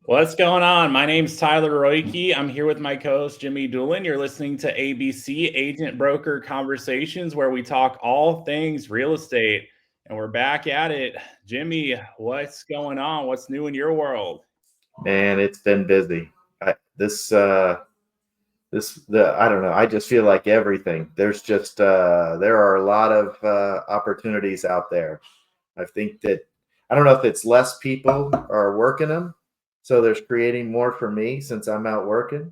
What's going on? My name's Tyler Roike. I'm here with my co-host Jimmy Doolin. You're listening to ABC Agent Broker Conversations, where we talk all things real estate. And we're back at it. Jimmy, what's going on? What's new in your world? Man, it's been busy. I don't know. I just feel like everything. There are a lot of opportunities out there. I think that I don't know if it's less people are working them, so there's creating more for me since I'm out working,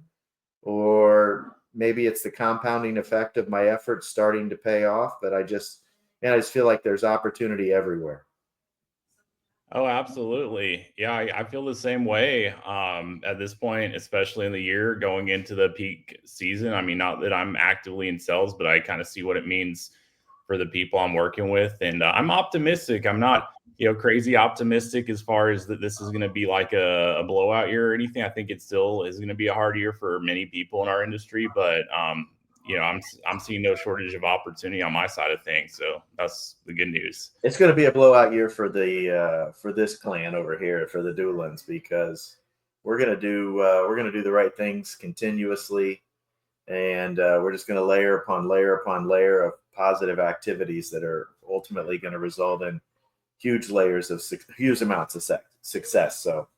or maybe it's the compounding effect of my efforts starting to pay off. But I just feel like there's opportunity everywhere. Oh, absolutely. Yeah, I feel the same way at this point, especially in the year going into the peak season. I mean, not that I'm actively in sales, but I kind of see what it means for the people I'm working with. And I'm optimistic. I'm not, crazy optimistic as far as that this is going to be like a blowout year or anything. I think it still is going to be a hard year for many people in our industry, but I'm seeing no shortage of opportunity on my side of things. So that's the good news. It's going to be a blowout year for the for this clan over here for the Doolins because we're gonna do the right things continuously, and we're just going to layer upon layer upon layer of positive activities that are ultimately going to result in huge layers of huge amounts of success. So,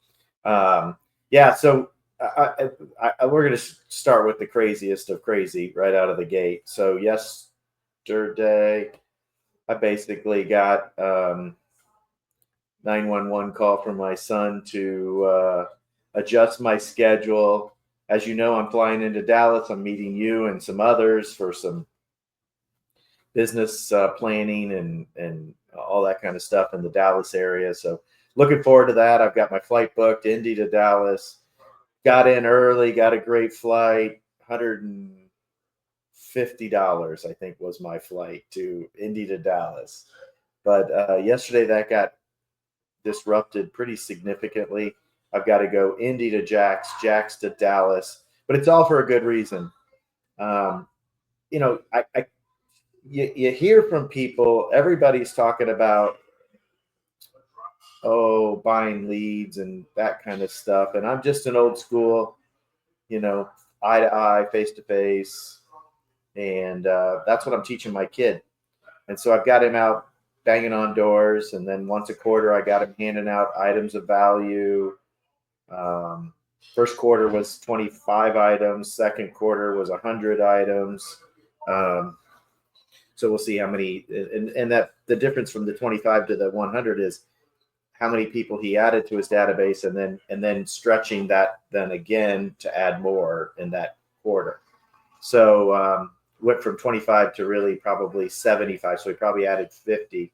yeah. So we're going to start with the craziest of crazy right out of the gate. So yesterday, I basically got 911 call from my son to adjust my schedule. As you know, I'm flying into Dallas. I'm meeting you and some others for some business planning and all that kind of stuff in the Dallas area. So looking forward to that. I've got my flight booked, Indy to Dallas. Got in early, got a great flight, $150, I think, was my flight to Indy to Dallas. But yesterday that got disrupted pretty significantly. I've got to go Indy to Jax to Dallas, but it's all for a good reason. Um, you hear from people, everybody's talking about, buying leads and that kind of stuff. And I'm just an old school, you know, eye to eye, face to face. And that's what I'm teaching my kid. And so I've got him out banging on doors. And then once a quarter, I got him handing out items of value. Um, First quarter was 25 items. Second quarter was 100 items. So we'll see how many, and that the difference from the 25 to the 100 is how many people he added to his database, and then stretching that then again to add more in that quarter. So went from 25 to really probably 75. So he probably added 50,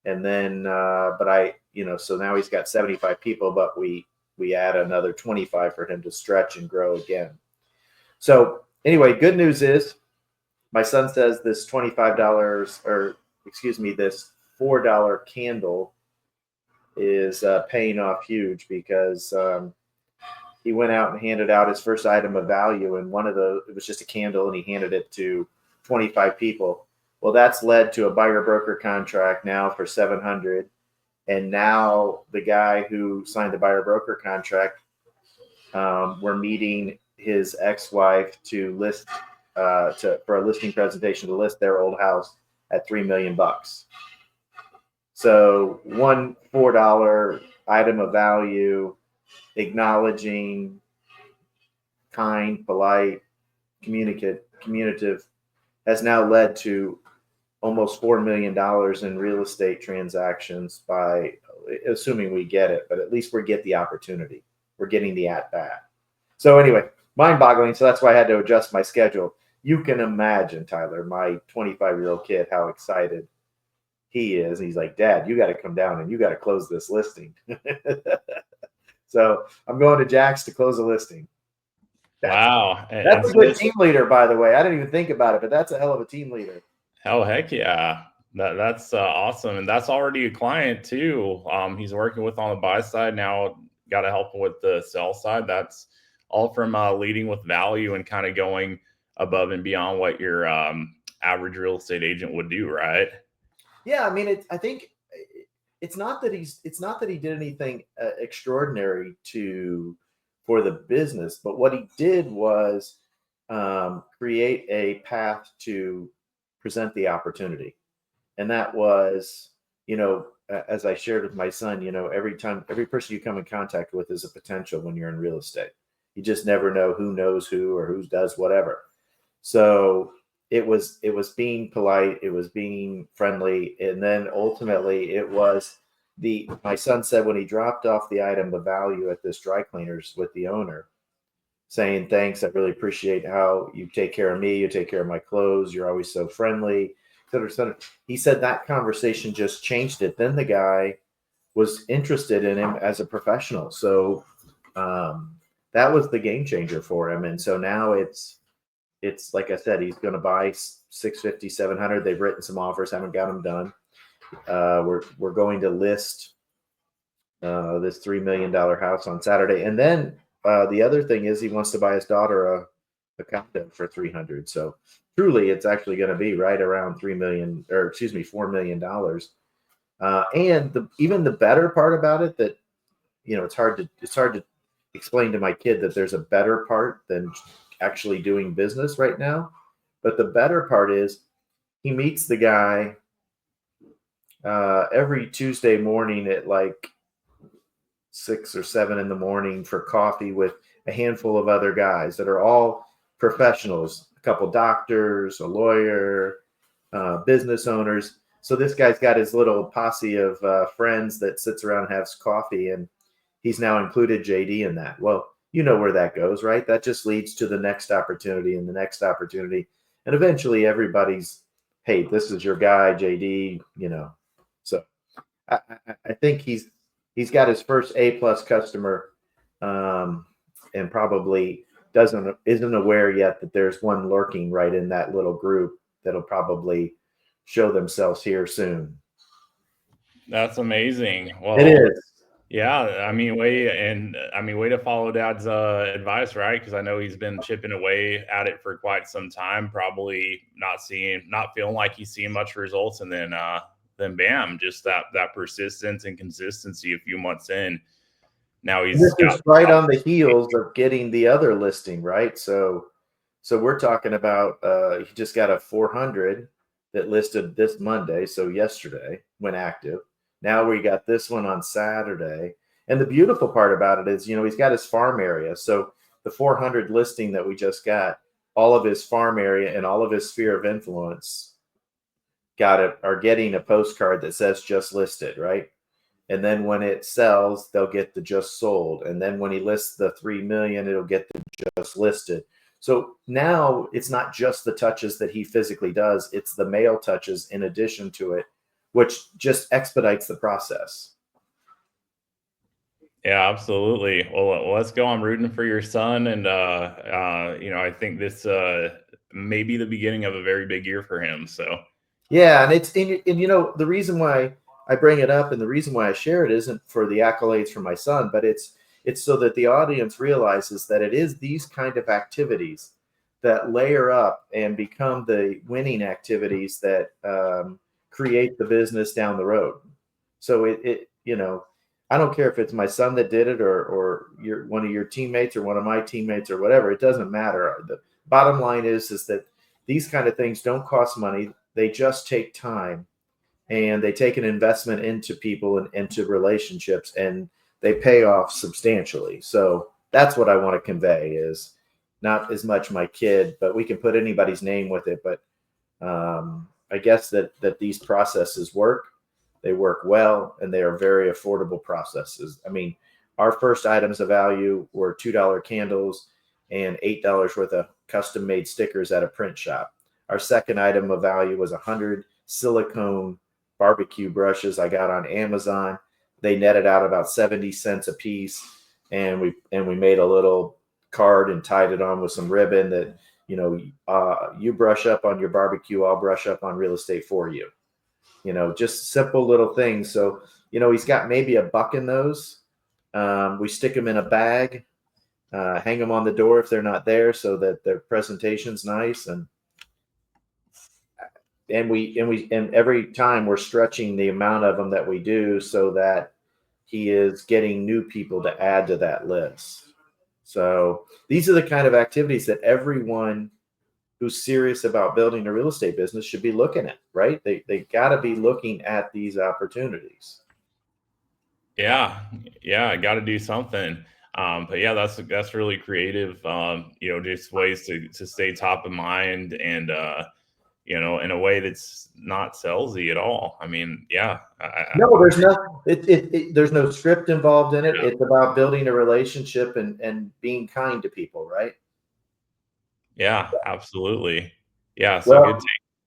and then but so now he's got 75 people, but we add another 25 for him to stretch and grow again. So anyway, good news is my son says this $25 or excuse me, this $4 candle is paying off huge because he went out and handed out his first item of value, and it was just a candle, and he handed it to 25 people. Well, that's led to a buyer broker contract now for 700, and now the guy who signed the buyer broker contract, we're meeting his ex-wife to list for a listing presentation to list their old house at $3 million. So one $4 item of value, acknowledging, kind, polite, communicative, has now led to almost $4 million in real estate transactions by assuming we get it, but at least we get the opportunity. We're getting the at bat. So anyway, mind boggling. So that's why I had to adjust my schedule. You can imagine, Tyler, my 25-year-old kid, how excited he is. He's like, Dad, you got to come down and you got to close this listing. So I'm going to Jax to close a listing. Wow. That's a good team leader, by the way. I didn't even think about it, but that's a hell of a team leader. Oh, heck yeah. That's awesome. And that's already a client too. He's working with on the buy side now, got to help him with the sell side. That's all from leading with value and kind of going above and beyond what your average real estate agent would do, right? Yeah, I mean, I think it's not that he did anything extraordinary for the business, but what he did was create a path to present the opportunity. And that was, as I shared with my son, every person you come in contact with is a potential when you're in real estate. You just never know who knows who or who does whatever. So it was being polite, it was being friendly, and then ultimately it was my son said when he dropped off the item of value at this dry cleaners with the owner, saying, thanks, I really appreciate how you take care of me, you take care of my clothes, you're always so friendly, et cetera, et cetera. He said that conversation just changed it. Then the guy was interested in him as a professional. So that was the game changer for him. And so now it's like I said, he's going to buy 650, 700. They've written some offers, haven't got them done. We're going to list this $3 million house on Saturday. And then the other thing is he wants to buy his daughter a condo for 300. So truly it's actually going to be right around $4 million. And even the better part about it, that, it's hard to explain to my kid that there's a better part than actually doing business right now. But the better part is he meets the guy every Tuesday morning at like 6 or 7 in the morning for coffee with a handful of other guys that are all professionals, a couple doctors, a lawyer, business owners. So this guy's got his little posse of friends that sits around and has coffee, and he's now included JD in that. Well, you know where that goes, right? That just leads to the next opportunity and the next opportunity. And eventually everybody's, hey, this is your guy, JD, So I think he's got his first A+ customer, and probably isn't aware yet that there's one lurking right in that little group that'll probably show themselves here soon. That's amazing. Well, it is. Yeah, way to follow Dad's advice, right? Because I know he's been chipping away at it for quite some time, probably not feeling like he's seeing much results, and then bam, just that persistence and consistency a few months in. Now this is right on the heels of getting the other listing, right? So we're talking about he just got a 400 that listed this Monday, so yesterday went active. Now we got this one on Saturday. And the beautiful part about it is, he's got his farm area. So the 400 listing that we just got, all of his farm area and all of his sphere of influence are getting a postcard that says just listed, right? And then when it sells, they'll get the just sold. And then when he lists the 3 million, it'll get the just listed. So now it's not just the touches that he physically does, it's the mail touches in addition to it, which just expedites the process. Yeah, absolutely. Well, let's go. I'm rooting for your son. And, I think this may be the beginning of a very big year for him. So, yeah. And the reason why I bring it up and the reason why I share it isn't for the accolades for my son, but it's so that the audience realizes that it is these kind of activities that layer up and become the winning activities that create the business down the road. So I don't care if it's my son that did it or one of your teammates or one of my teammates or whatever. It doesn't matter. The bottom line is that these kind of things don't cost money. They just take time, and they take an investment into people and into relationships, and they pay off substantially. So that's what I want to convey, is not as much my kid, but we can put anybody's name with it. But I guess that these processes work. They work well, and they are very affordable processes. I mean, our first items of value were $2 candles and $8 worth of custom made stickers at a print shop. Our second item of value was 100 silicone barbecue brushes I got on Amazon. They netted out about 70 cents a piece, and we made a little card and tied it on with some ribbon that, you brush up on your barbecue, I'll brush up on real estate for you. Just simple little things. So, he's got maybe $1 in those. We stick them in a bag, hang them on the door if they're not there, so that their presentation's nice. And and every time we're stretching the amount of them that we do so that he is getting new people to add to that list. So these are the kind of activities that everyone who's serious about building a real estate business should be looking at, right? They got to be looking at these opportunities. Yeah, yeah, I got to do something. But yeah, that's really creative. Just ways to stay top of mind and in a way that's not salesy at all. I mean, yeah, No, there's no there's no script involved in it. Yeah. It's about building a relationship and being kind to people, right? Yeah, absolutely. Yeah, so Well,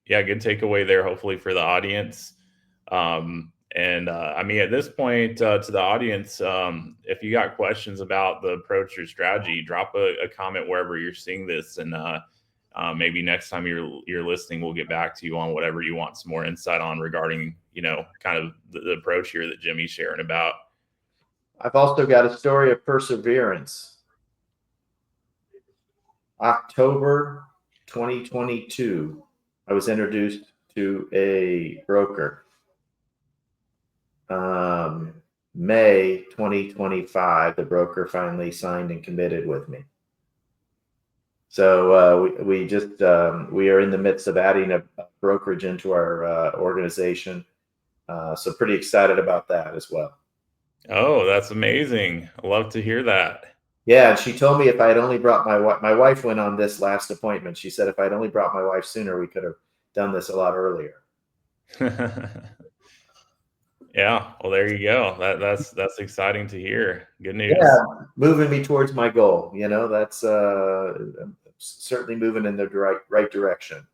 good takeaway there, hopefully for the audience. And I mean, at this point, to the audience, if you got questions about the approach or strategy, drop a comment wherever you're seeing this, and maybe next time you're listening, we'll get back to you on whatever you want some more insight on regarding, kind of the approach here that Jimmy's sharing about. I've also got a story of perseverance. October 2022, I was introduced to a broker. May 2025, the broker finally signed and committed with me. So we are in the midst of adding a brokerage into our organization. So pretty excited about that as well. Oh, that's amazing. I love to hear that. Yeah, and she told me if I had only brought my wife went on this last appointment. She said if I'd only brought my wife sooner, we could have done this a lot earlier. Yeah, well, there you go. That's exciting to hear. Good news. Yeah, moving me towards my goal. That's certainly moving in the right direction.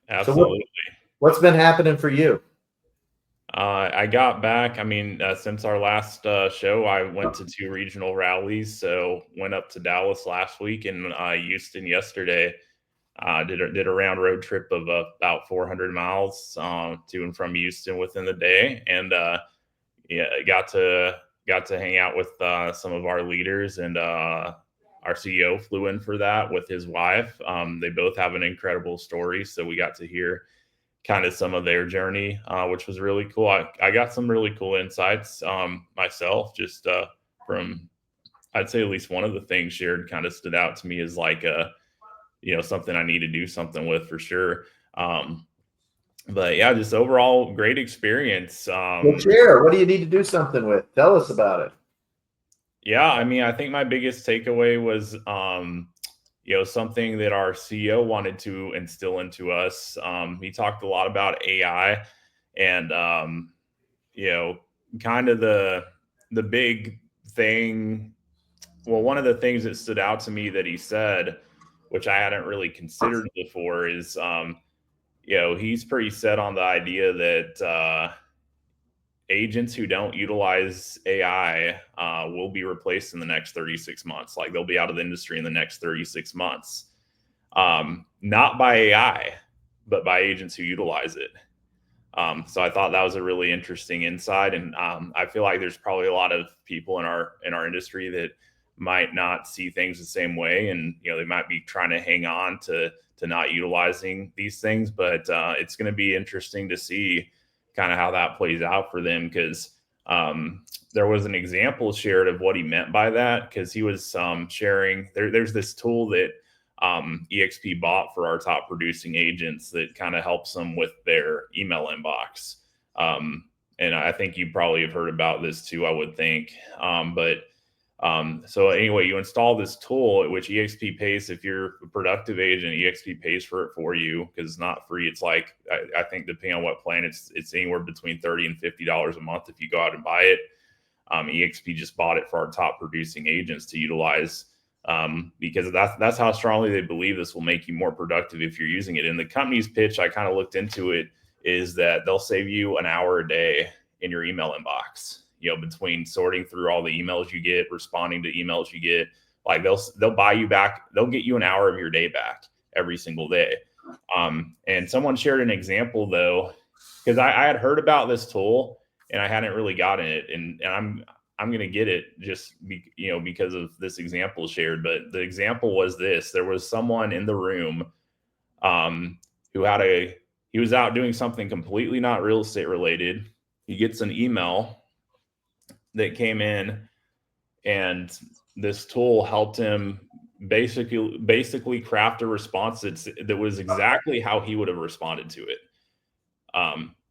Absolutely. So what's been happening for you? I got back. I mean, since our last show, I went to 2 regional rallies. So went up to Dallas last week and Houston yesterday. Did a round road trip of about 400 miles to and from Houston within the day, and got to hang out with some of our leaders, and our CEO flew in for that with his wife. They both have an incredible story, so we got to hear kind of some of their journey, which was really cool. I got some really cool insights myself, just from, I'd say at least one of the things shared kind of stood out to me as like something I need to do something with for sure. But yeah, just overall great experience. Well, share. What do you need to do something with? Tell us about it. Yeah, I mean, I think my biggest takeaway was something that our CEO wanted to instill into us. He talked a lot about AI and kind of the big thing. Well, one of the things that stood out to me that he said, which I hadn't really considered before, is he's pretty set on the idea that agents who don't utilize AI will be replaced in the next 36 months. Like they'll be out of the industry in the next 36 months. Not by AI, but by agents who utilize it. So I thought that was a really interesting insight. And I feel like there's probably a lot of people in our industry that might not see things the same way. And, they might be trying to hang on to not utilizing these things, but it's going to be interesting to see kind of how that plays out for them. Cause there was an example shared of what he meant by that. Cause he was sharing there's this tool that EXP bought for our top producing agents that kind of helps them with their email inbox. And I think you probably have heard about this too, I would think. So anyway, you install this tool, which EXP pays. If you're a productive agent, EXP pays for it for you because it's not free. It's like, I think depending on what plan, it's anywhere between $30 and $50 a month if you go out and buy it. EXP just bought it for our top producing agents to utilize, because that's how strongly they believe this will make you more productive if you're using it. And the company's pitch, I kind of looked into it, is that they'll save you an hour a day in your email inbox. Between sorting through all the emails you get, responding to emails you get, like they'll buy you back. They'll get you an hour of your day back every single day. And someone shared an example though, because I had heard about this tool and I hadn't really gotten it, and I'm going to get it just because of this example shared. But the example was this: there was someone in the room he was out doing something completely not real estate related. He gets an email that came in, and this tool helped him basically craft a response that was exactly how he would have responded to it.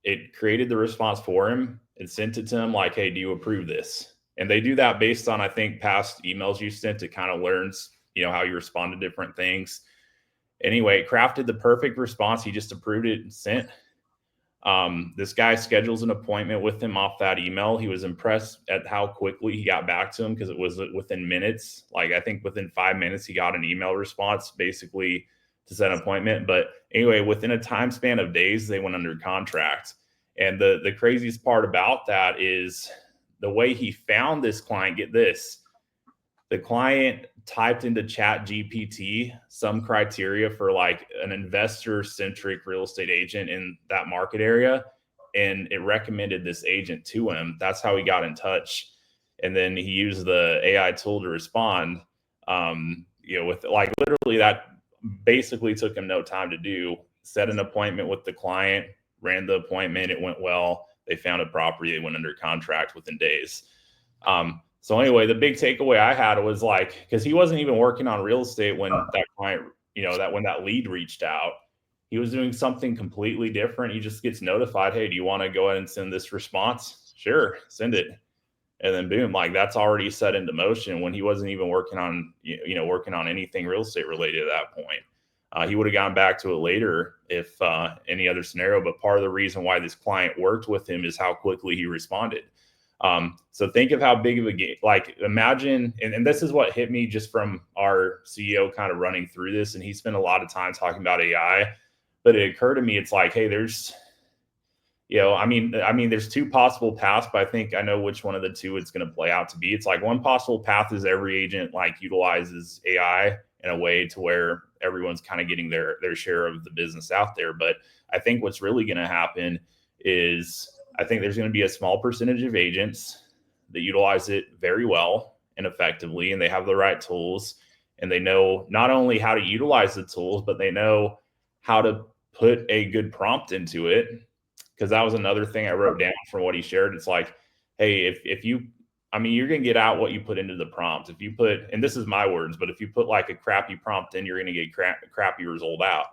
It created the response for him and sent it to him like, hey, do you approve this? And they do that based on, I think, past emails you sent. It kind of learns, how you respond to different things. Anyway, it crafted the perfect response. He just approved it and sent. This guy schedules an appointment with him off that email. He was impressed at how quickly he got back to him, because it was within minutes. Like, I think within 5 minutes, he got an email response basically to set an appointment. But anyway, within a time span of days, they went under contract. And the craziest part about that is the way he found this client. Get this. The client typed into Chat GPT some criteria for like an investor-centric real estate agent in that market area, and it recommended this agent to him. That's how he got in touch. And then he used the AI tool to respond, with like literally that basically took him no time to do. Set an appointment with the client, ran the appointment, it went well. They found a property, they went under contract within days. So anyway, the big takeaway I had was like, because he wasn't even working on real estate when that client, when that lead reached out, he was doing something completely different. He just gets notified, hey, do you want to go ahead and send this response? Sure, send it. And then boom, like that's already set into motion when he wasn't even working on, working on anything real estate related at that point. He would have gone back to it later if any other scenario. But part of the reason why this client worked with him is how quickly he responded. So think of how big of a game, like imagine, and this is what hit me just from our CEO kind of running through this. And he spent a lot of time talking about AI, but it occurred to me, it's like, hey, there's, there's two possible paths, but I think I know which one of the two it's going to play out to be. It's like one possible path is every agent like utilizes AI in a way to where everyone's kind of getting their share of the business out there. But I think what's really going to happen is I think there's going to be a small percentage of agents that utilize it very well and effectively, and they have the right tools, and they know not only how to utilize the tools, but they know how to put a good prompt into it. Because that was another thing I wrote down from what he shared. It's like, hey, if you, you're going to get out what you put into the prompt. If you put, and this is my words, but if you put like a crappy prompt in, you're going to get crappy result out.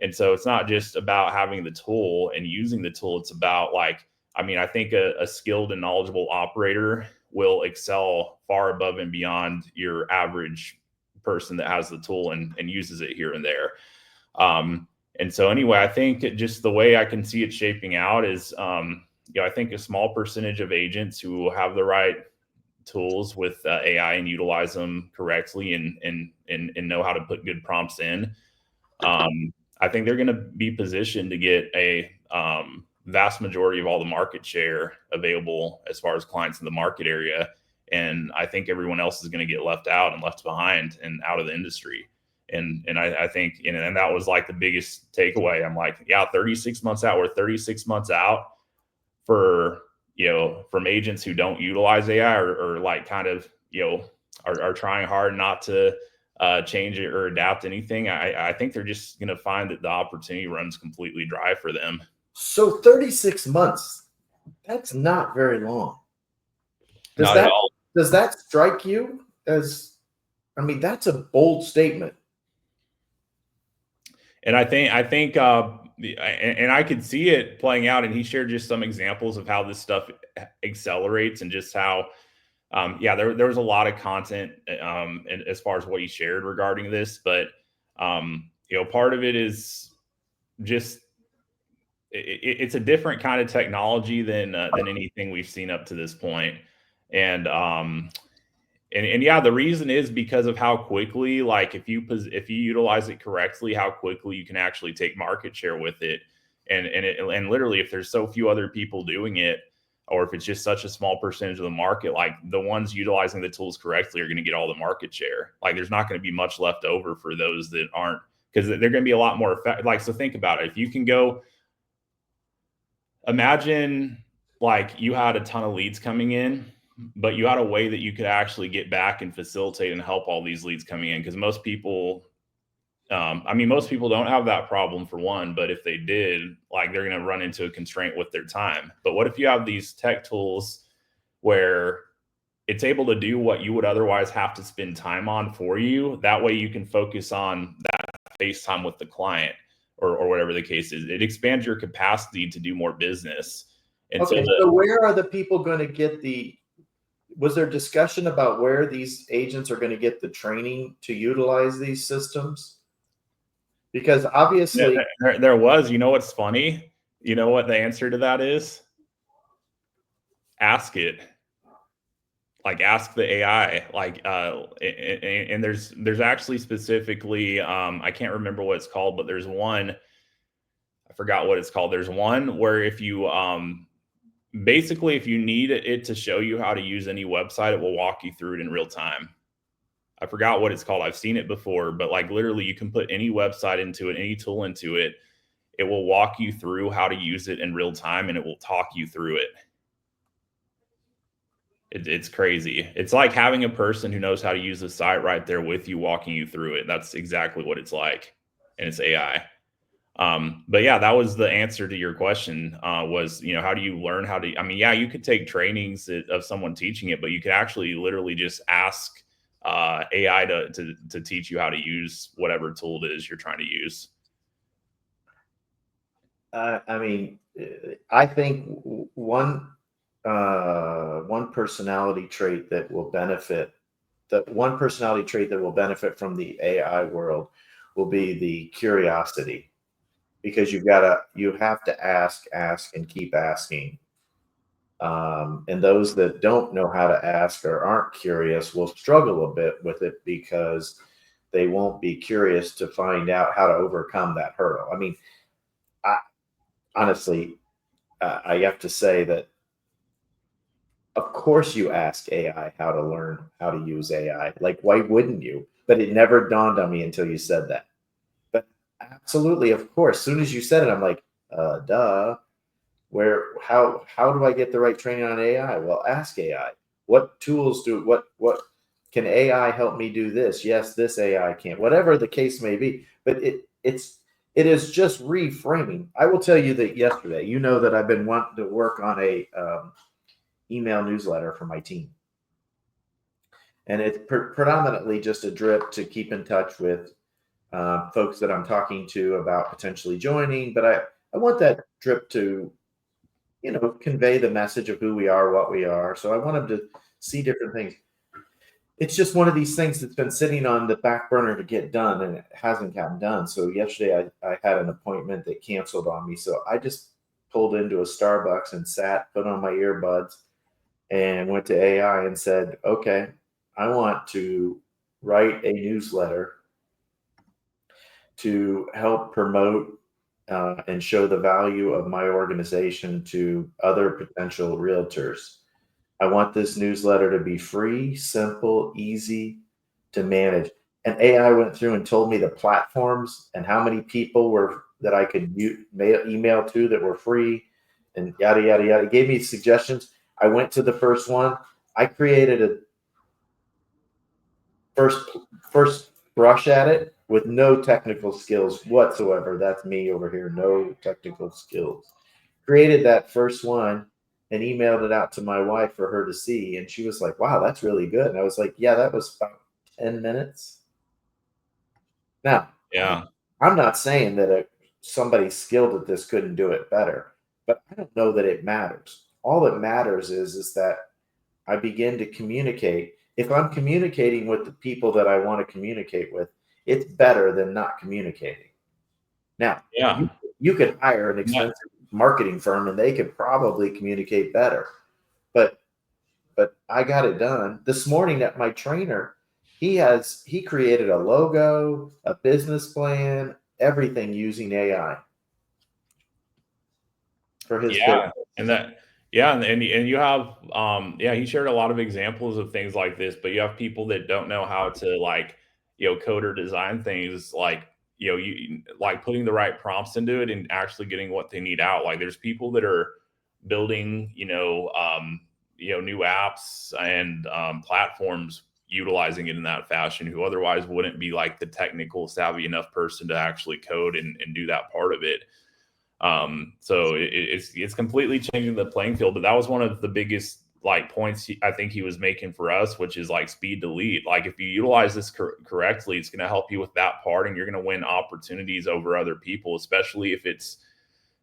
And so it's not just about having the tool and using the tool. It's about like, I think a skilled and knowledgeable operator will excel far above and beyond your average person that has the tool and uses it here and there. And so anyway, I think just the way I can see it shaping out is, I think a small percentage of agents who have the right tools with AI and utilize them correctly and know how to put good prompts in. I think they're going to be positioned to get a vast majority of all the market share available as far as clients in the market area. And I think everyone else is going to get left out and left behind and out of the industry. And I think, and that was like the biggest takeaway. I'm like, yeah, 36 months out, we're 36 months out for, from agents who don't utilize AI or like kind of, are trying hard not to change it or adapt anything. I think they're just going to find that the opportunity runs completely dry for them. So 36 months, that's not very long. Not at all. Does that strike you as, that's a bold statement. And I think, and I could see it playing out. And he shared just some examples of how this stuff accelerates and just how, there was a lot of content as far as what he shared regarding this. But, part of it is just, it's a different kind of technology than anything we've seen up to this point. And yeah, the reason is because of how quickly, like if you utilize it correctly, how quickly you can actually take market share with it. And literally, if there's so few other people doing it, or if it's just such a small percentage of the market, like the ones utilizing the tools correctly are going to get all the market share. Like there's not going to be much left over for those that aren't, because they're going to be a lot more effective. Like, so think about it. If you can go, imagine like you had a ton of leads coming in, but you had a way that you could actually get back and facilitate and help all these leads coming in. Because most people, I mean, most people don't have that problem for one, but if they did, like they're going to run into a constraint with their time. But what if you have these tech tools where it's able to do what you would otherwise have to spend time on for you? That way you can focus on that face time with the client, or whatever the case is. It expands your capacity to do more business. And so Okay, so where are the people going to get was there discussion about where these agents are going to get the training to utilize these systems? Because obviously, there was, you know what's funny? You know what the answer to that is? Ask it. Like ask the AI. And there's actually specifically, I can't remember what it's called, but there's one, I forgot what it's called. There's one where if you basically if you need it to show you how to use any website, it will walk you through it in real time. I forgot what it's called. I've seen it before, but like literally you can put any website into it, any tool into it. It will walk you through how to use it in real time, and it will talk you through it. It's crazy. It's like having a person who knows how to use the site right there with you, walking you through it. That's exactly what it's like, and it's AI. But yeah, that was the answer to your question. Was, how do you learn how to? I mean, yeah, you could take trainings of someone teaching it, but you could actually literally just ask AI to teach you how to use whatever tool it is you're trying to use. I mean, I think one personality trait that will benefit from the AI world will be the curiosity, because you have to ask, and keep asking. And those that don't know how to ask or aren't curious will struggle a bit with it, because they won't be curious to find out how to overcome that hurdle. I mean, honestly, I have to say that, of course, you ask AI how to learn how to use AI. Like, why wouldn't you? But it never dawned on me until you said that. But absolutely, of course. As soon as you said it, I'm like, duh. How do I get the right training on AI? Well, ask AI. What tools what can AI help me do this? Yes, this AI can't. Whatever the case may be. But it is just reframing. I will tell you that yesterday, that I've been wanting to work on a email newsletter for my team, and it's predominantly just a drip to keep in touch with folks that I'm talking to about potentially joining. But I want that drip to convey the message of who we are, what we are. So I want them to see different things. It's just one of these things that's been sitting on the back burner to get done, and it hasn't gotten done. So yesterday I had an appointment that canceled on me. So I just pulled into a Starbucks and sat, put on my earbuds, and went to AI and said, okay, I want to write a newsletter to help promote and show the value of my organization to other potential realtors. I want this newsletter to be free, simple, easy to manage. And AI went through and told me the platforms and how many people that I could email to that were free, and yada yada yada. It gave me suggestions. I went to the first one. I created a first brush at it with no technical skills whatsoever. That's me over here, no technical skills. Created that first one and emailed it out to my wife for her to see. And she was like, wow, that's really good. And I was like, yeah, that was about 10 minutes. Now, Yeah. I'm not saying that somebody skilled at this couldn't do it better, but I don't know that it matters. All that matters is that I begin to communicate. If I'm communicating with the people that I want to communicate with, it's better than not communicating. Now, Yeah. you could hire an expensive marketing firm and they could probably communicate better. But I got it done. This morning at my trainer, he created a logo, a business plan, everything using AI for his business. And that, yeah, and you have, he shared a lot of examples of things like this, but you have people that don't know how to code or design things, like, you like putting the right prompts into it and actually getting what they need out. Like there's people that are building, new apps and platforms utilizing it in that fashion, who otherwise wouldn't be like the technical savvy enough person to actually code and do that part of it. So it's completely changing the playing field. But that was one of the biggest like points I think he was making for us, which is like speed to lead. Like if you utilize this correctly, it's going to help you with that part, and you're going to win opportunities over other people, especially if it's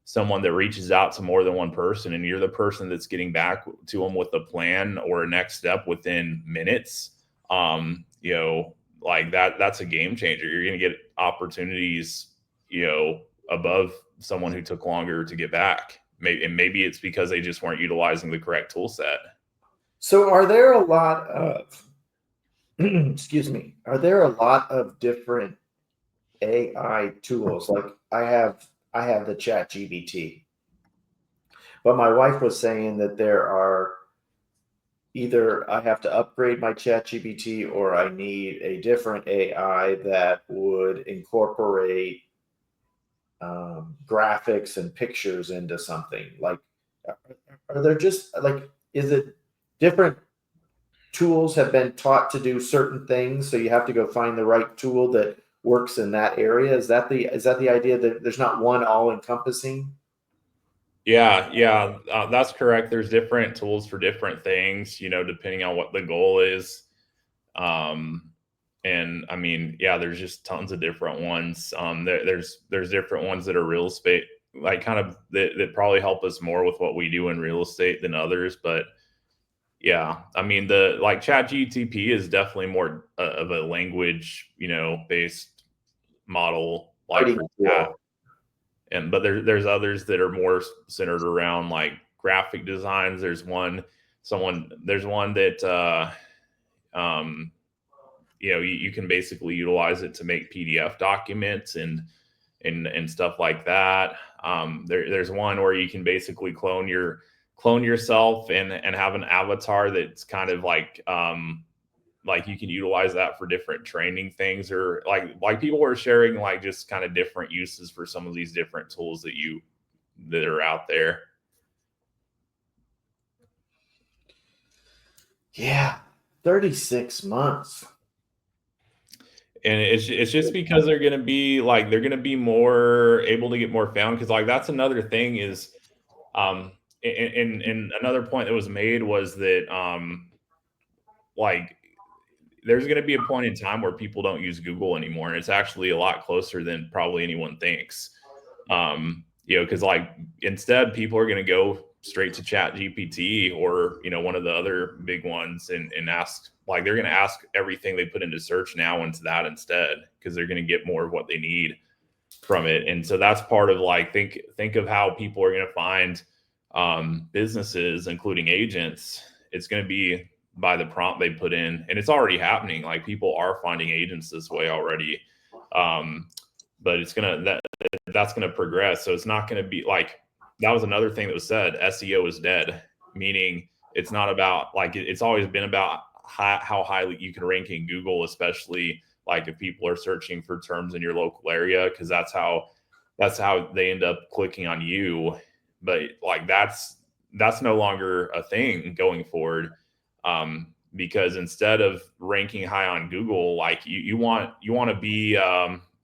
someone that reaches out to more than one person and you're the person that's getting back to them with a plan or a next step within minutes. You know, like that's a game changer. You're going to get opportunities, you know, above someone who took longer to get back. Maybe it's because they just weren't utilizing the correct tool set. So are there a lot of, excuse me, are there a lot of different AI tools? Like I have the ChatGPT, but my wife was saying that there are either I have to upgrade my ChatGPT or I need a different AI that would incorporate graphics and pictures into something. Like, are there just like, is it different tools have been taught to do certain things, so you have to go find the right tool that works in that area? Is that the idea, that there's not one all encompassing? Yeah, that's correct. There's different tools for different things, you know, depending on what the goal is. And I mean, yeah, there's just tons of different ones. There's different ones that are real estate, like kind of that probably help us more with what we do in real estate than others. But yeah, I mean, the like ChatGPT is definitely more of a language, you know, based model, like Writing for that. tool. But there's others that are more centered around like graphic designs. There's one that you know, you can basically utilize it to make PDF documents and stuff like that. There's one where you can basically clone yourself and have an avatar that's kind of like you can utilize that for different training things, or like people were sharing like just kind of different uses for some of these different tools that are out there. Yeah, 36 months. And it's just because they're going to be more able to get more found, because like that's another thing is and another point that was made was that like there's going to be a point in time where people don't use Google anymore, and it's actually a lot closer than probably anyone thinks. You know, because like instead people are going to go straight to Chat GPT or, you know, one of the other big ones and ask, like they're going to ask everything they put into search now into that instead, because they're going to get more of what they need from it. And so that's part of like think of how people are going to find businesses, including agents. It's going to be by the prompt they put in, and it's already happening. Like people are finding agents this way already. But that's gonna progress. So it's not gonna be like, that was another thing that was said. SEO is dead, meaning it's not about like it's always been about how highly you can rank in Google, especially like if people are searching for terms in your local area, because that's how they end up clicking on you. But like that's no longer a thing going forward. Because instead of ranking high on Google, like you want to be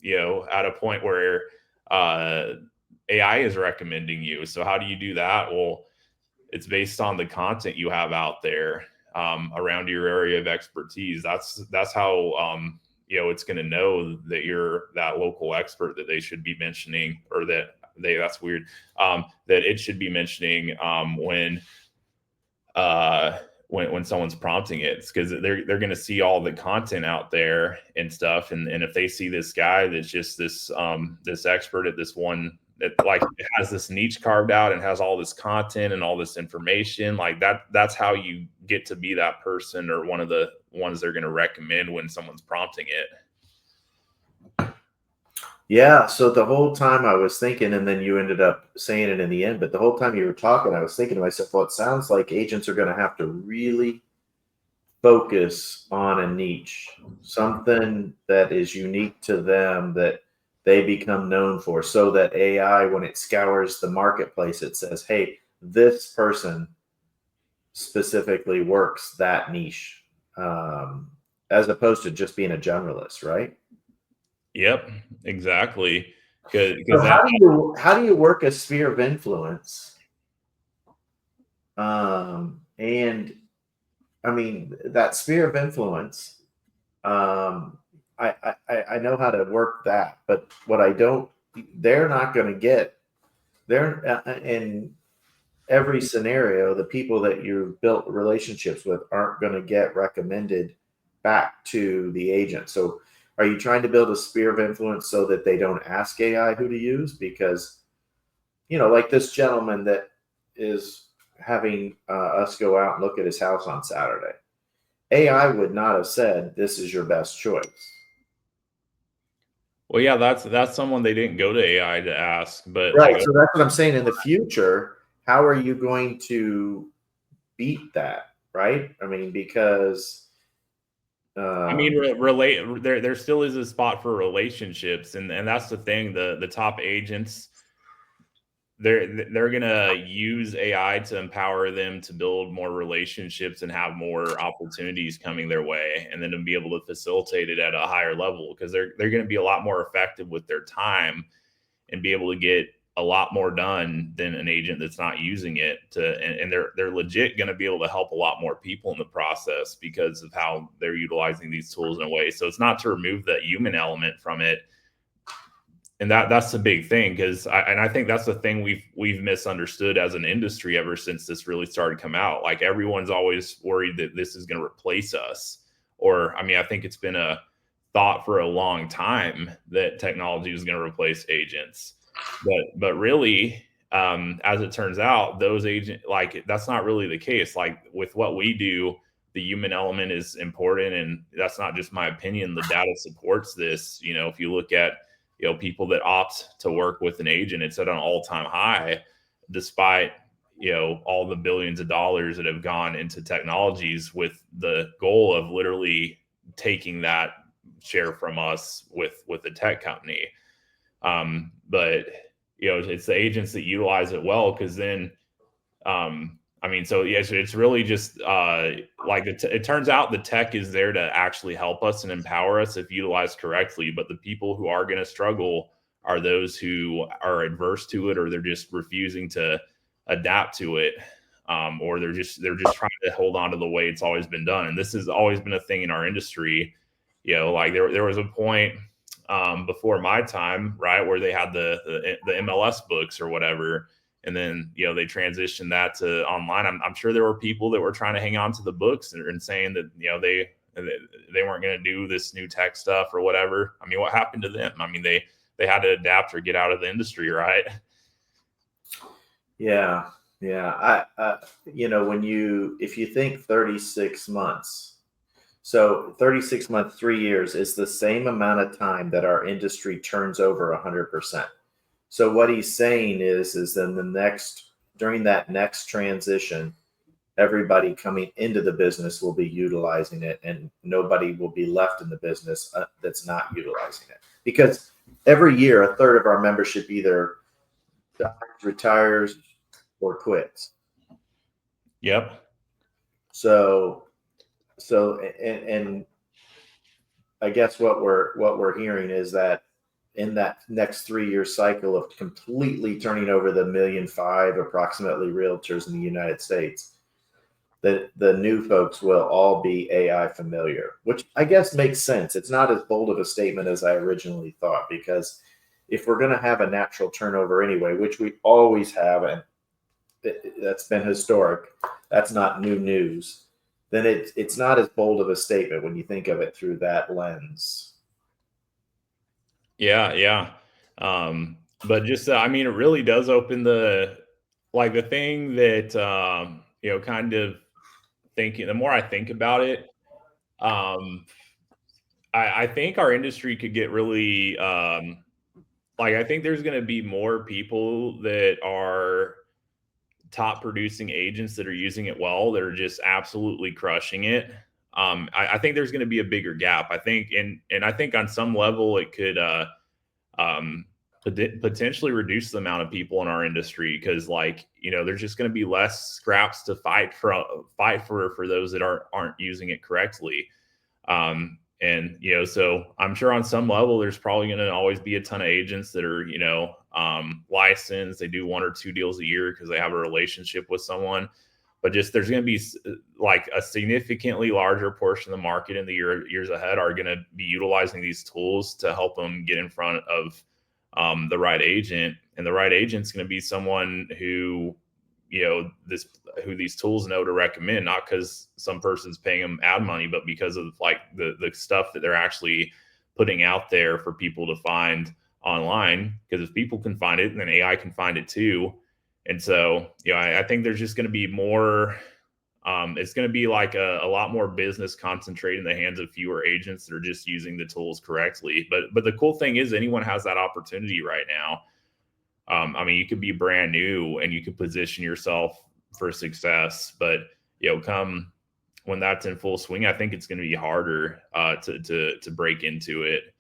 you know, at a point where AI is recommending you. So how do you do that? Well, it's based on the content you have out there around your area of expertise. That's how you know, it's going to know that you're that local expert that they should be mentioning, or that's weird, that it should be mentioning when someone's prompting it, because they're going to see all the content out there and stuff, and if they see this guy that's just this expert at this one, that like has this niche carved out and has all this content and all this information, like that's how you get to be that person, or one of the ones they're going to recommend when someone's prompting it. Yeah, so the whole time I was thinking, and then you ended up saying it in the end, but the whole time you were talking, I was thinking to myself, well, it sounds like agents are going to have to really focus on a niche, something that is unique to them, that they become known for, so that AI, when it scours the marketplace, it says, hey, this person specifically works that niche. as opposed to just being a generalist, right? Yep, exactly. So Because then, how do you work a sphere of influence? And I mean that sphere of influence. I know how to work that, but what I don't, they're not going to get. They're in every scenario. The people that you've built relationships with aren't going to get recommended back to the agent. So, are you trying to build a sphere of influence so that they don't ask AI who to use? Because like this gentleman that is having us go out and look at his house on Saturday. AI would not have said this is your best choice. well, yeah, that's someone they didn't go to AI to ask, but like, Right. So that's what I'm saying. In the future, how are you going to beat that? Right. I mean, because I mean, relate there still is a spot for relationships, and that's the thing. The top agents, they're gonna use AI to empower them to build more relationships and have more opportunities coming their way, and then to be able to facilitate it at a higher level because they're going to be a lot more effective with their time and be able to get a lot more done than an agent that's not using it and they're legit going to be able to help a lot more people in the process because of how they're utilizing these tools in a way. So it's not to remove the human element from it, and that's the big thing because I think that's the thing we've misunderstood as an industry ever since this really started to come out. Like everyone's always worried that this is going to replace us, or I mean, I think it's been a thought for a long time that technology is going to replace agents, but really, as it turns out, those agent like that's not really the case. Like with what we do, the human element is important, and that's not just my opinion. The data supports this. If you look at people that opt to work with an agent, it's at an all-time high, despite all the billions of dollars that have gone into technologies with the goal of literally taking that share from us with the tech company. But it's the agents that utilize it well because then I mean, so yes, it's really just like it turns out the tech is there to actually help us and empower us if utilized correctly. But the people who are going to struggle are those who are adverse to it, or they're just refusing to adapt to it, or they're just trying to hold on to the way it's always been done. And this has always been a thing in our industry. Like there was a point before my time, right, where they had the MLS books or whatever, and then they transitioned that to online. I'm sure there were people that were trying to hang on to the books and saying that they weren't going to do this new tech stuff or whatever. I mean, what happened to them? I mean, they had to adapt or get out of the industry, right? yeah, yeah. If you think 36 months, so 36 months, 3 years is the same amount of time that our industry turns over 100%. So what he's saying is then during that next transition, everybody coming into the business will be utilizing it, and nobody will be left in the business that's not utilizing it. Because every year, a third of our membership either dies, retires, or quits. Yep. So and I guess what we're hearing is that in that next 3 year cycle of completely turning over the 1,500,000 approximately realtors in the United States, that the new folks will all be AI familiar, which I guess makes sense. It's not as bold of a statement as I originally thought, because if we're going to have a natural turnover anyway, which we always have, and that's been historic, that's not new news, then it's not as bold of a statement when you think of it through that lens. Yeah, yeah. But just I mean, it really does open the thing that kind of thinking. The more I think about it, um, I think our industry could get really I think there's going to be more people that are top producing agents that are using it well, that are just absolutely crushing it. I think there's going to be a bigger gap. I think, and I think on some level it could um, potentially reduce the amount of people in our industry because, there's just going to be less scraps to fight for those that aren't using it correctly. And so I'm sure on some level there's probably going to always be a ton of agents that are licensed. They do 1 or 2 deals a year because they have a relationship with someone. But just there's going to be like a significantly larger portion of the market in the years ahead are going to be utilizing these tools to help them get in front of the right agent. And the right agent's going to be someone who who these tools know to recommend, not because some person's paying them ad money, but because of like the stuff that they're actually putting out there for people to find online. Because if people can find it, then AI can find it too. And so, I think there's just going to be more. It's going to be like a lot more business concentrated in the hands of fewer agents that are just using the tools correctly. But the cool thing is, anyone has that opportunity right now. I mean, you could be brand new and you could position yourself for success, but come when that's in full swing, I think it's going to be harder to break into it,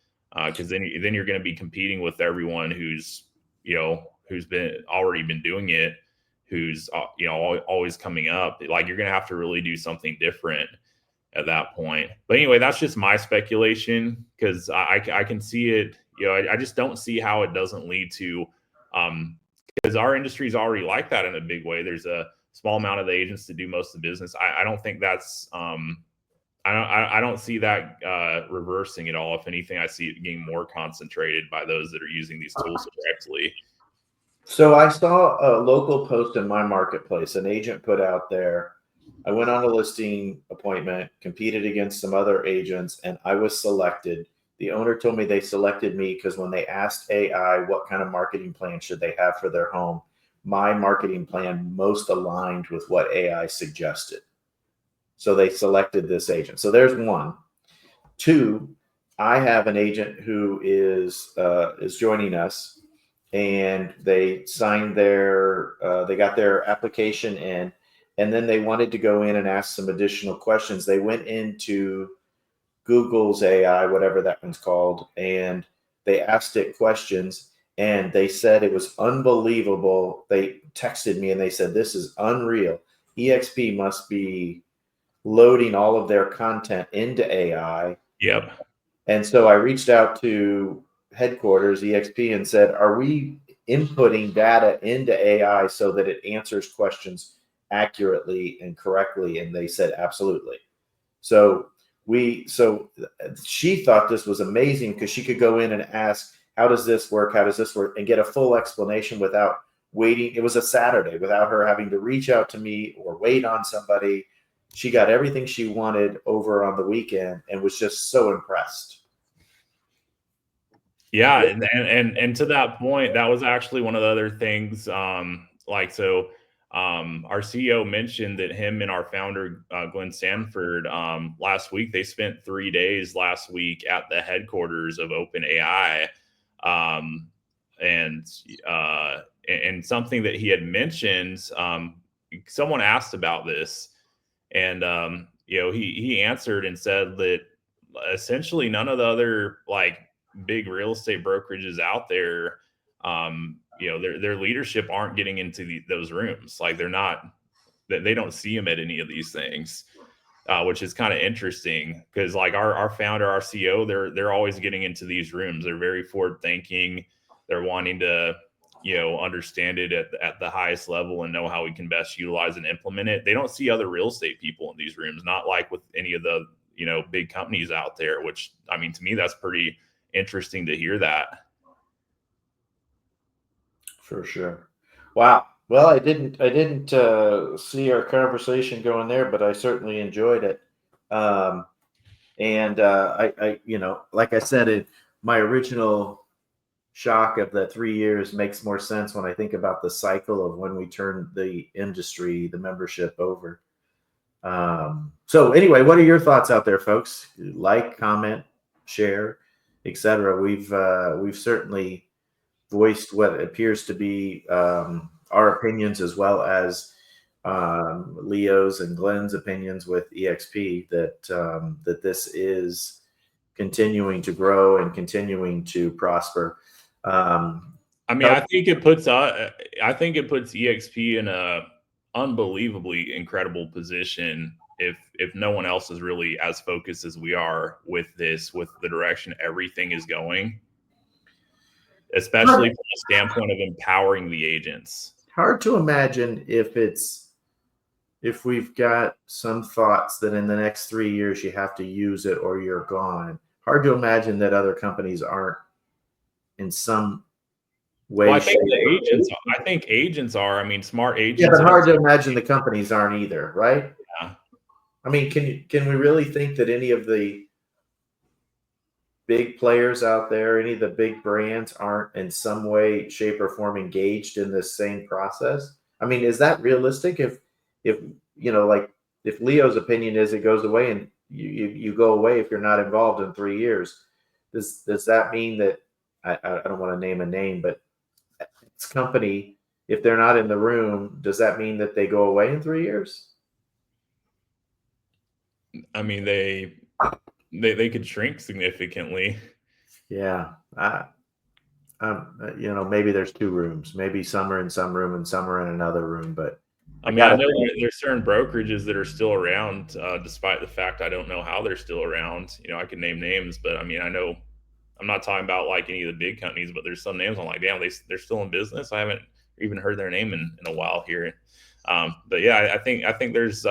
because then you're going to be competing with everyone who's already been doing it, who's always coming up. Like, you're going to have to really do something different at that point. But anyway, that's just my speculation, because I can see it. I just don't see how it doesn't lead to. Because our industry is already like that in a big way. There's a small amount of the agents to do most of the business. I don't think that's I don't see that reversing at all. If anything, I see it getting more concentrated by those that are using these tools correctly. So I saw a local post in my marketplace. An agent put out there, I went on a listing appointment, competed against some other agents, and I was selected. The owner told me they selected me because when they asked AI what kind of marketing plan should they have for their home, my marketing plan most aligned with what AI suggested. So they selected this agent. So there's one. 2, I have an agent who is joining us, and they signed they got their application in, and then they wanted to go in and ask some additional questions. They went into Google's AI, whatever that one's called, and they asked it questions, and they said it was unbelievable. They texted me and they said, this is unreal. EXP must be loading all of their content into AI. Yep. And so I reached out to headquarters, EXP, and said, are we inputting data into AI so that it answers questions accurately and correctly? And they said, absolutely. So she thought this was amazing because she could go in and ask, how does this work? How does this work? And get a full explanation without waiting. It was a Saturday without her having to reach out to me or wait on somebody. She got everything she wanted over on the weekend and was just so impressed. Yeah. And to that point, that was actually one of the other things. Our CEO mentioned that him and our founder, Glenn Sanford, last week, they spent 3 days last week at the headquarters of OpenAI. And something that he had mentioned, someone asked about this, and he answered and said that essentially none of the other like big real estate brokerages out there, their leadership aren't getting into those rooms. Like, they don't see them at any of these things, which is kind of interesting, because like our founder, our CEO, they're always getting into these rooms. They're very forward thinking. They're wanting to understand it at the highest level and know how we can best utilize and implement it. They don't see other real estate people in these rooms, not like with any of the big companies out there, which, I mean, to me, that's pretty interesting to hear that. For sure. Wow. Well, I didn't see our conversation going there, but I certainly enjoyed it. I like I said, my original shock of the 3 years makes more sense when I think about the cycle of when we turn the industry, the membership over. So anyway, what are your thoughts out there, folks? Like, comment, share, etc. We've certainly voiced what appears to be our opinions, as well as Leo's and Glenn's opinions with EXP, that this is continuing to grow and continuing to prosper. I mean, I think it puts EXP in a unbelievably incredible position if no one else is really as focused as we are with this, with the direction everything is going, especially from a standpoint of empowering the agents. Hard to imagine if we've got some thoughts that in the next 3 years you have to use it or you're gone. Hard to imagine that other companies aren't in some way. Well, I think agents are. I mean, smart agents. Yeah, but hard to imagine the companies aren't either, right? Yeah. I mean, can we really think that any of the big players out there, any of the big brands aren't in some way, shape, or form engaged in this same process? I mean, is that realistic? If like if Leo's opinion is it goes away and you go away if you're not involved in 3 years, does that mean that I don't want to name a name, but this company, if they're not in the room, does that mean that they go away in 3 years? I mean, they could shrink significantly. Yeah. Maybe there's 2 rooms. Maybe some are in some room and some are in another room. But I mean, I know there's certain brokerages that are still around, despite the fact I don't know how they're still around. I can name names, but I mean, I know I'm not talking about like any of the big companies, but there's some names I'm like, damn, they're still in business. I haven't even heard their name in a while here. But yeah, I think there's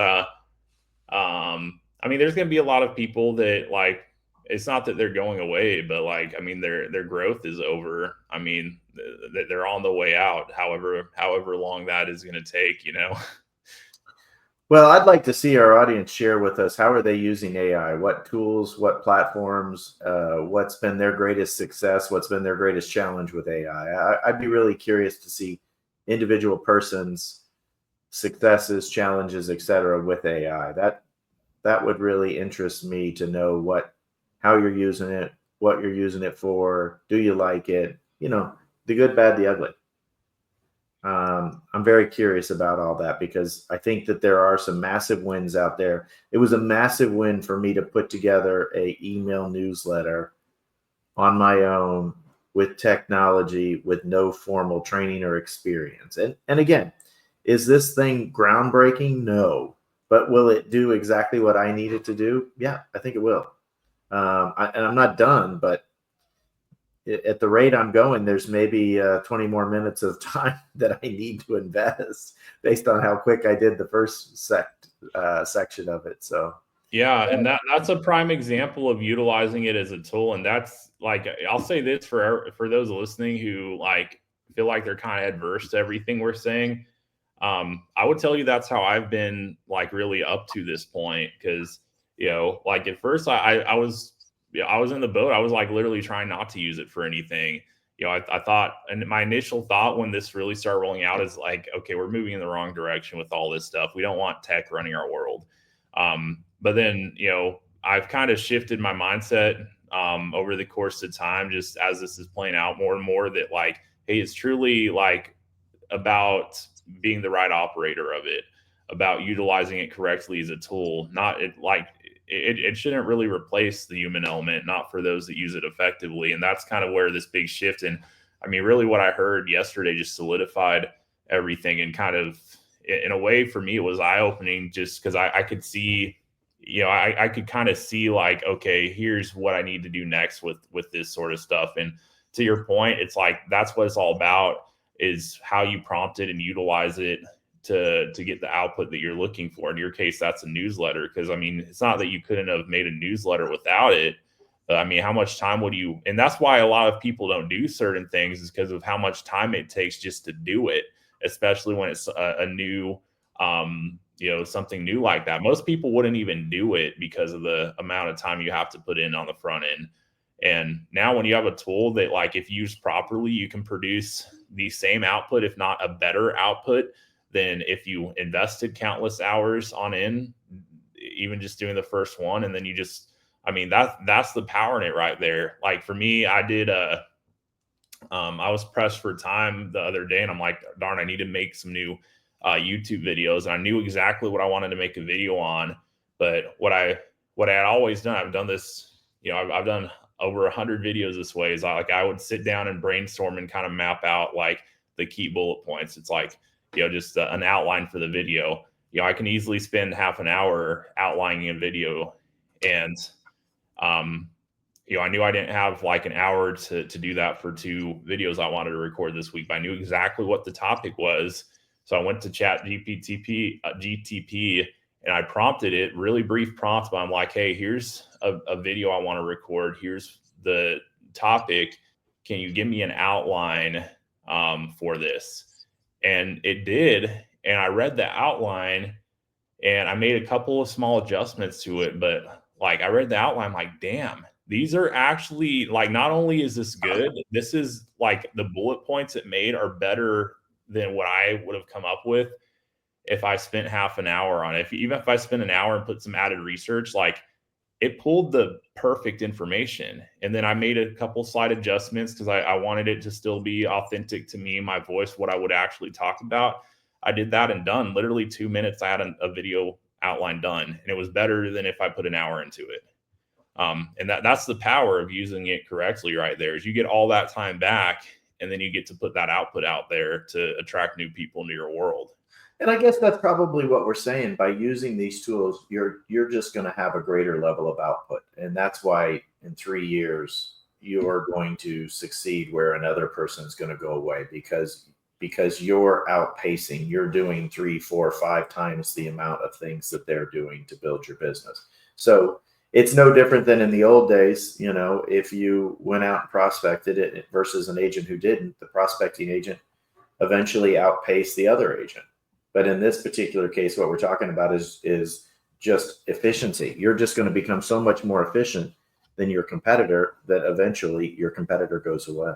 I mean, there's going to be a lot of people that like, it's not that they're going away, but like, I mean, their growth is over. I mean, they're on the way out, however long that is going to take, Well, I'd like to see our audience share with us, how are they using AI? What tools, what platforms, what's been their greatest success? What's been their greatest challenge with AI? I'd be really curious to see individual persons' successes, challenges, etc. with AI. That would really interest me to know how you're using it, what you're using it for. Do you like it? The good, bad, the ugly. I'm very curious about all that because I think that there are some massive wins out there. It was a massive win for me to put together a email newsletter on my own with technology, with no formal training or experience. And again, is this thing groundbreaking? No. But will it do exactly what I need it to do? Yeah, I think it will. And I'm not done, but at the rate I'm going, there's maybe 20 more minutes of time that I need to invest based on how quick I did the first section of it. So yeah, and that's a prime example of utilizing it as a tool. And that's like, I'll say this for those listening who like feel like they're kind of adverse to everything we're saying. I would tell you that's how I've been like really up to this point. Cause like at first I was in the boat. I was like literally trying not to use it for anything. I thought, and my initial thought when this really started rolling out is like, okay, we're moving in the wrong direction with all this stuff. We don't want tech running our world. But then, I've kind of shifted my mindset over the course of time, just as this is playing out more and more that like, hey, it's truly like about being the right operator of it, about utilizing it correctly as a tool. Not it shouldn't really replace the human element, not for those that use it effectively. And that's kind of where this big shift in, I mean, really what I heard yesterday just solidified everything. And kind of in a way for me, it was eye-opening just because I could see, I could kind of see like, okay, here's what I need to do next with this sort of stuff. And to your point, it's like, that's what it's all about, is how you prompt it and utilize it to get the output that you're looking for. In your case, that's a newsletter. Because I mean, it's not that you couldn't have made a newsletter without it. I mean, how much time would you? And that's why a lot of people don't do certain things, is because of how much time it takes just to do it, especially when it's a new, something new like that. Most people wouldn't even do it because of the amount of time you have to put in on the front end. And now when you have a tool that, like, if used properly, you can produce the same output, if not a better output than if you invested countless hours on in, even just doing the first one. And then you just, I mean, that's the power in it right there. Like for me, I did I was pressed for time the other day, and I'm like, darn, I need to make some new YouTube videos. And I knew exactly what I wanted to make a video on. But what I had always done, I've done this, I've done over 100 videos this way, is I would sit down and brainstorm and kind of map out like the key bullet points. It's like, just an outline for the video. I can easily spend half an hour outlining a video. And, I knew I didn't have like an hour to do that for 2 videos I wanted to record this week, but I knew exactly what the topic was. So I went to GTP, and I prompted it, really brief prompt, but I'm like, hey, here's a video I want to record. Here's the topic. Can you give me an outline for this? And it did. And I read the outline and I made a couple of small adjustments to it, but like I read the outline, I'm like, damn, these are actually like, not only is this good, this is like the bullet points it made are better than what I would have come up with if I spent half an hour on it. Even if I spent an hour and put some added research, like it pulled the perfect information. And then I made a couple slight adjustments because I wanted it to still be authentic to me, my voice, what I would actually talk about. I did that and done. Literally 2 minutes, I had a video outline done, and it was better than if I put an hour into it. And that's the power of using it correctly right there, is you get all that time back, and then you get to put that output out there to attract new people into your world. And I guess that's probably what we're saying. By using these tools, you're just going to have a greater level of output. And that's why in 3 years, you're going to succeed where another person's going to go away, because you're outpacing, you're doing 3, 4, 5 times the amount of things that they're doing to build your business. So it's no different than in the old days. If you went out and prospected it versus an agent who didn't, the prospecting agent eventually outpaced the other agent. But in this particular case, what we're talking about is just efficiency. You're just going to become so much more efficient than your competitor that eventually your competitor goes away.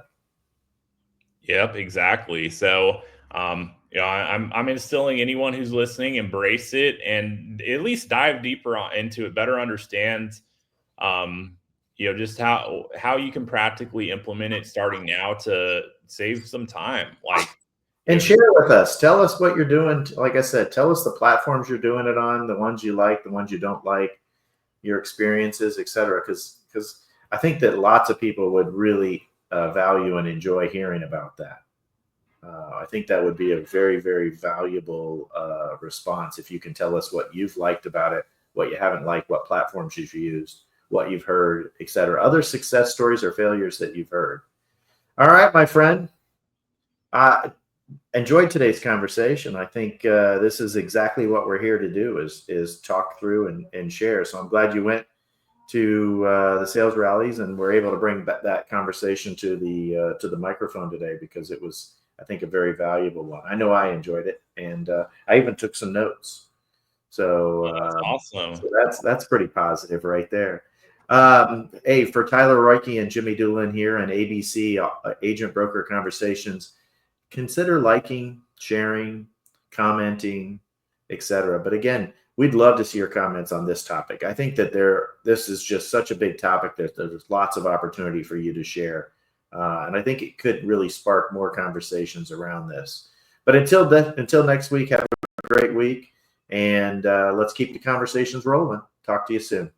Yep, exactly. So, I'm instilling anyone who's listening, embrace it, and at least dive deeper into it, better understand, just how you can practically implement it starting now to save some time. And share with us. Tell us what you're doing. Like I said, tell us the platforms you're doing it on, the ones you like, the ones you don't like, your experiences, etc. Because I think that lots of people would really value and enjoy hearing about that. I think that would be a very, very valuable response if you can tell us what you've liked about it, what you haven't liked, what platforms you've used, what you've heard, etc. Other success stories or failures that you've heard. All right, my friend. Enjoyed today's conversation. I think this is exactly what we're here to do, is talk through and share. So I'm glad you went to the sales rallies and were able to bring that conversation to the microphone today, because it was, I think, a very valuable one. I know I enjoyed it, and I even took some notes. So that's awesome. So that's pretty positive right there. Hey, for Tyler Roike and Jimmy Doolin here on ABC Agent Broker Conversations, consider liking, sharing, commenting, etc. But again, we'd love to see your comments on this topic. I think that this is just such a big topic that there's lots of opportunity for you to share. And I think it could really spark more conversations around this. But until next week, have a great week, and let's keep the conversations rolling. Talk to you soon.